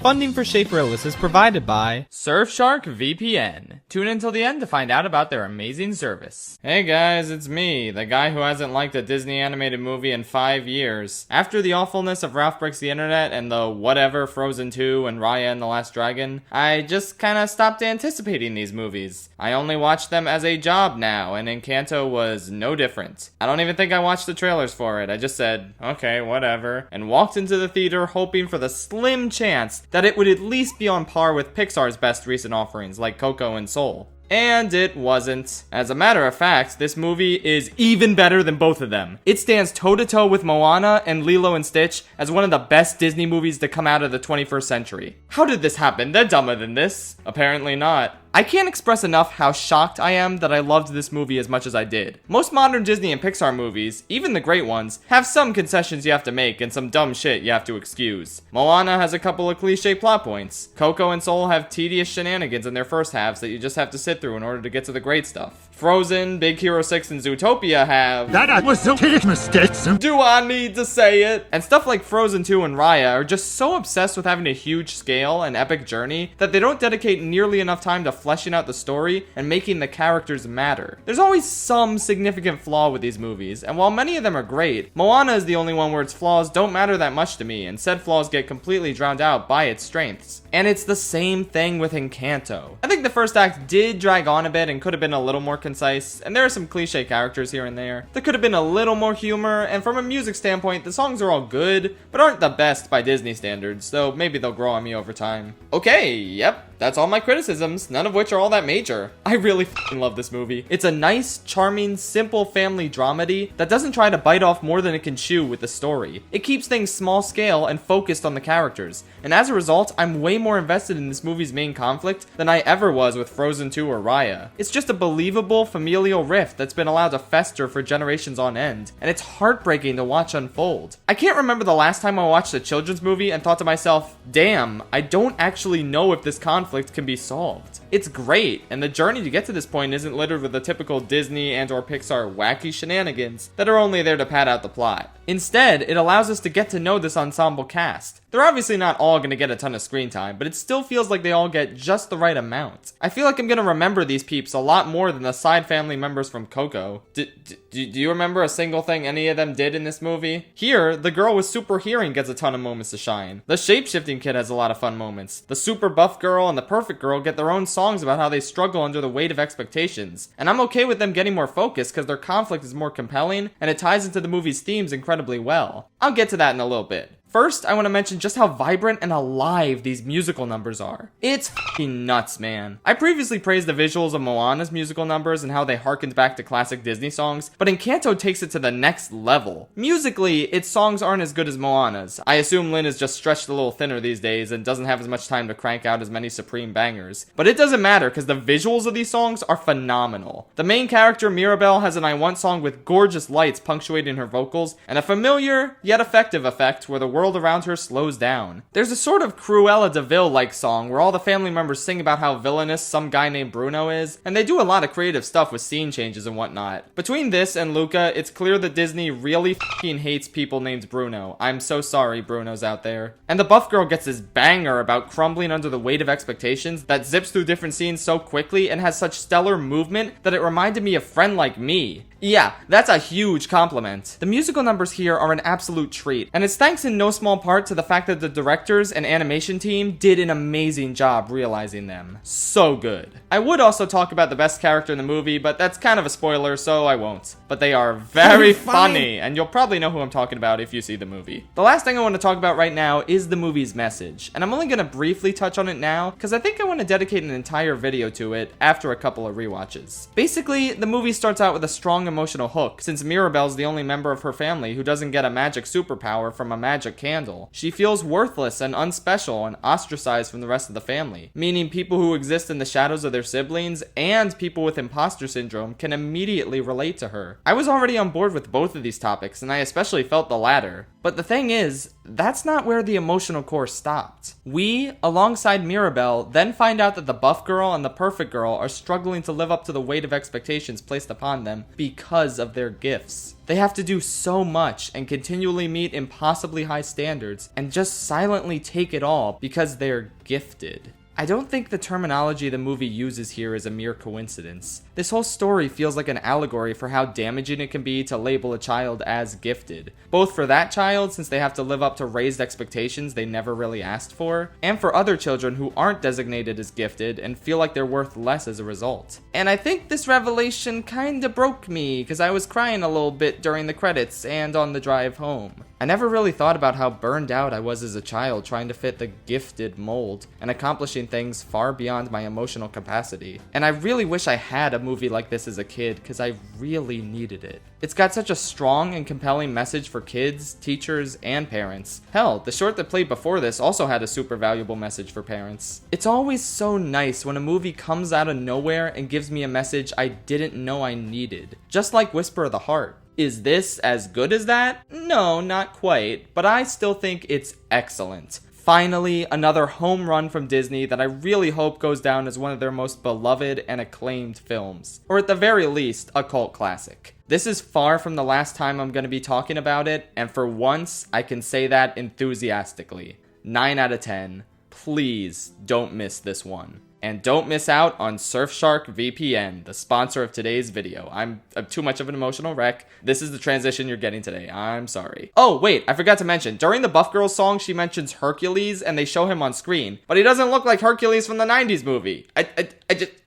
Funding for Shaperillis is provided by Surfshark VPN. Tune in till the end to find out about their amazing service. Hey guys, it's me, the guy who hasn't liked a Disney animated movie in 5 years. After the awfulness of Ralph Breaks the Internet and the whatever Frozen 2 and Raya and the Last Dragon, I just kinda stopped anticipating these movies. I only watch them as a job now, and Encanto was no different. I don't even think I watched the trailers for it. I just said, okay, whatever, and walked into the theater hoping for the slim chance that it would at least be on par with Pixar's best recent offerings like Coco and Soul. And it wasn't. As a matter of fact, this movie is even better than both of them. It stands toe-to-toe with Moana and Lilo and Stitch as one of the best Disney movies to come out of the 21st century. How did this happen? They're dumber than this. Apparently not. I can't express enough how shocked I am that I loved this movie as much as I did. Most modern Disney and Pixar movies, even the great ones, have some concessions you have to make and some dumb shit you have to excuse. Moana has a couple of cliche plot points. Coco and Soul have tedious shenanigans in their first halves that you just have to sit through in order to get to the great stuff. Frozen, Big Hero 6, and Zootopia have... That was so mistakes. Do I need to say it? And stuff like Frozen 2 and Raya are just so obsessed with having a huge scale and epic journey that they don't dedicate nearly enough time to fleshing out the story and making the characters matter. There's always some significant flaw with these movies, and while many of them are great, Moana is the only one where its flaws don't matter that much to me, and said flaws get completely drowned out by its strengths. And it's the same thing with Encanto. I think the first act did drag on a bit and could have been a little more concise, and there are some cliche characters here and there. There could have been a little more humor, and from a music standpoint, the songs are all good, but aren't the best by Disney standards, so maybe they'll grow on me over time. Okay, yep. That's all my criticisms, none of which are all that major. I really f***ing love this movie. It's a nice, charming, simple family dramedy that doesn't try to bite off more than it can chew with the story. It keeps things small scale and focused on the characters, and as a result, I'm way more invested in this movie's main conflict than I ever was with Frozen 2 or Raya. It's just a believable familial rift that's been allowed to fester for generations on end, and it's heartbreaking to watch unfold. I can't remember the last time I watched a children's movie and thought to myself, damn, I don't actually know if this conflict can be solved. It's great, and the journey to get to this point isn't littered with the typical Disney and or Pixar wacky shenanigans that are only there to pad out the plot. Instead, it allows us to get to know this ensemble cast. They're obviously not all going to get a ton of screen time, but it still feels like they all get just the right amount. I feel like I'm going to remember these peeps a lot more than the side family members from Coco. Do you remember a single thing any of them did in this movie? Here, the girl with super hearing gets a ton of moments to shine. The shape-shifting kid has a lot of fun moments. The super buff girl and the perfect girl get their own songs about how they struggle under the weight of expectations. And I'm okay with them getting more focused because their conflict is more compelling and it ties into the movie's themes incredibly well. I'll get to that in a little bit. First, I want to mention just how vibrant and alive these musical numbers are. It's f***ing nuts, man. I previously praised the visuals of Moana's musical numbers and how they harkened back to classic Disney songs, but Encanto takes it to the next level. Musically, its songs aren't as good as Moana's. I assume Lin is just stretched a little thinner these days and doesn't have as much time to crank out as many supreme bangers. But it doesn't matter because the visuals of these songs are phenomenal. The main character, Mirabel, has an I Want song with gorgeous lights punctuating her vocals, and a familiar, yet effective effect where the world around her slows down. There's a sort of Cruella de Vil-like song where all the family members sing about how villainous some guy named Bruno is, and they do a lot of creative stuff with scene changes and whatnot. Between this and Luca, it's clear that Disney really f***ing hates people named Bruno. I'm so sorry, Brunos out there. And the buff girl gets this banger about crumbling under the weight of expectations that zips through different scenes so quickly and has such stellar movement that it reminded me of Friend Like Me. Yeah, that's a huge compliment. The musical numbers here are an absolute treat, and it's thanks in no small part to the fact that the directors and animation team did an amazing job realizing them. So good. I would also talk about the best character in the movie, but that's kind of a spoiler, so I won't. But they are very funny, and you'll probably know who I'm talking about if you see the movie. The last thing I want to talk about right now is the movie's message, and I'm only going to briefly touch on it now, because I think I want to dedicate an entire video to it after a couple of rewatches. Basically, the movie starts out with a strong emotional hook, since Mirabel's the only member of her family who doesn't get a magic superpower from a magic candle. She feels worthless and unspecial and ostracized from the rest of the family, meaning people who exist in the shadows of their siblings and people with imposter syndrome can immediately relate to her. I was already on board with both of these topics, and I especially felt the latter. But the thing is, that's not where the emotional core stopped. We, alongside Mirabel, then find out that the buff girl and the perfect girl are struggling to live up to the weight of expectations placed upon them because because of their gifts. They have to do so much and continually meet impossibly high standards and just silently take it all because they're gifted. I don't think the terminology the movie uses here is a mere coincidence. This whole story feels like an allegory for how damaging it can be to label a child as gifted, both for that child since they have to live up to raised expectations they never really asked for, and for other children who aren't designated as gifted and feel like they're worth less as a result. And I think this revelation kinda broke me because I was crying a little bit during the credits and on the drive home. I never really thought about how burned out I was as a child trying to fit the gifted mold and accomplishing things far beyond my emotional capacity. And I really wish I had a movie like this as a kid because I really needed it. It's got such a strong and compelling message for kids, teachers, and parents. Hell, the short that played before this also had a super valuable message for parents. It's always so nice when a movie comes out of nowhere and gives me a message I didn't know I needed. Just like Whisper of the Heart. Is this as good as that? No, not quite, but I still think it's excellent. Finally, another home run from Disney that I really hope goes down as one of their most beloved and acclaimed films. Or at the very least, a cult classic. This is far from the last time I'm going to be talking about it, and for once, I can say that enthusiastically. 9 out of 10. Please don't miss this one. And don't miss out on Surfshark VPN, the sponsor of today's video. I'm too much of an emotional wreck. This is the transition you're getting today. I'm sorry. Oh, wait, I forgot to mention. During the Buff Girls song, she mentions Hercules, and they show him on screen. But he doesn't look like Hercules from the 90s movie.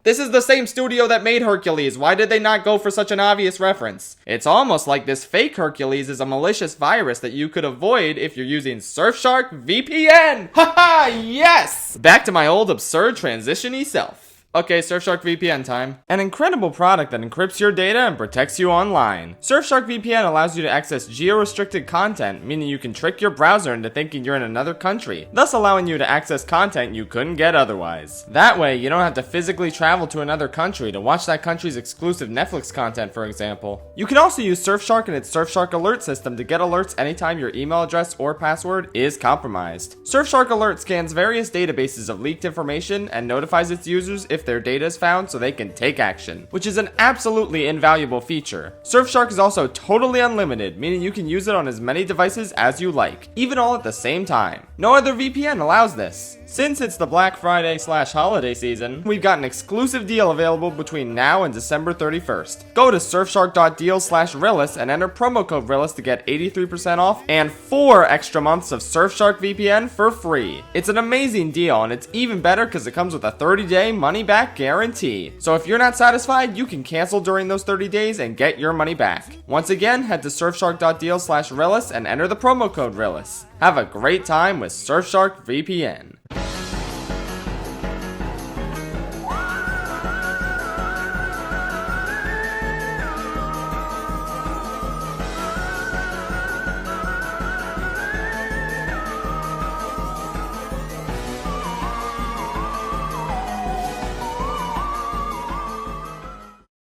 This is the same studio that made Hercules. Why did they not go for such an obvious reference? It's almost like this fake Hercules is a malicious virus that you could avoid if you're using Surfshark VPN. Haha, yes! Back to my old absurd transition-y self. Okay, Surfshark VPN time. An incredible product that encrypts your data and protects you online. Surfshark VPN allows you to access geo-restricted content, meaning you can trick your browser into thinking you're in another country, thus allowing you to access content you couldn't get otherwise. That way, you don't have to physically travel to another country to watch that country's exclusive Netflix content, for example. You can also use Surfshark and its Surfshark Alert system to get alerts anytime your email address or password is compromised. Surfshark Alert scans various databases of leaked information and notifies its users if their data is found so they can take action, which is an absolutely invaluable feature. Surfshark is also totally unlimited, meaning you can use it on as many devices as you like, even all at the same time. No other VPN allows this. Since it's the Black Friday/holiday season, we've got an exclusive deal available between now and December 31st. Go to surfshark.deal/Rillis and enter promo code Rillis to get 83% off and 4 extra months of Surfshark VPN for free. It's an amazing deal, and it's even better because it comes with a 30-day money-back guarantee. So if you're not satisfied, you can cancel during those 30 days and get your money back. Once again, head to surfshark.deal/Rillis and enter the promo code Rillis. Have a great time with Surfshark VPN.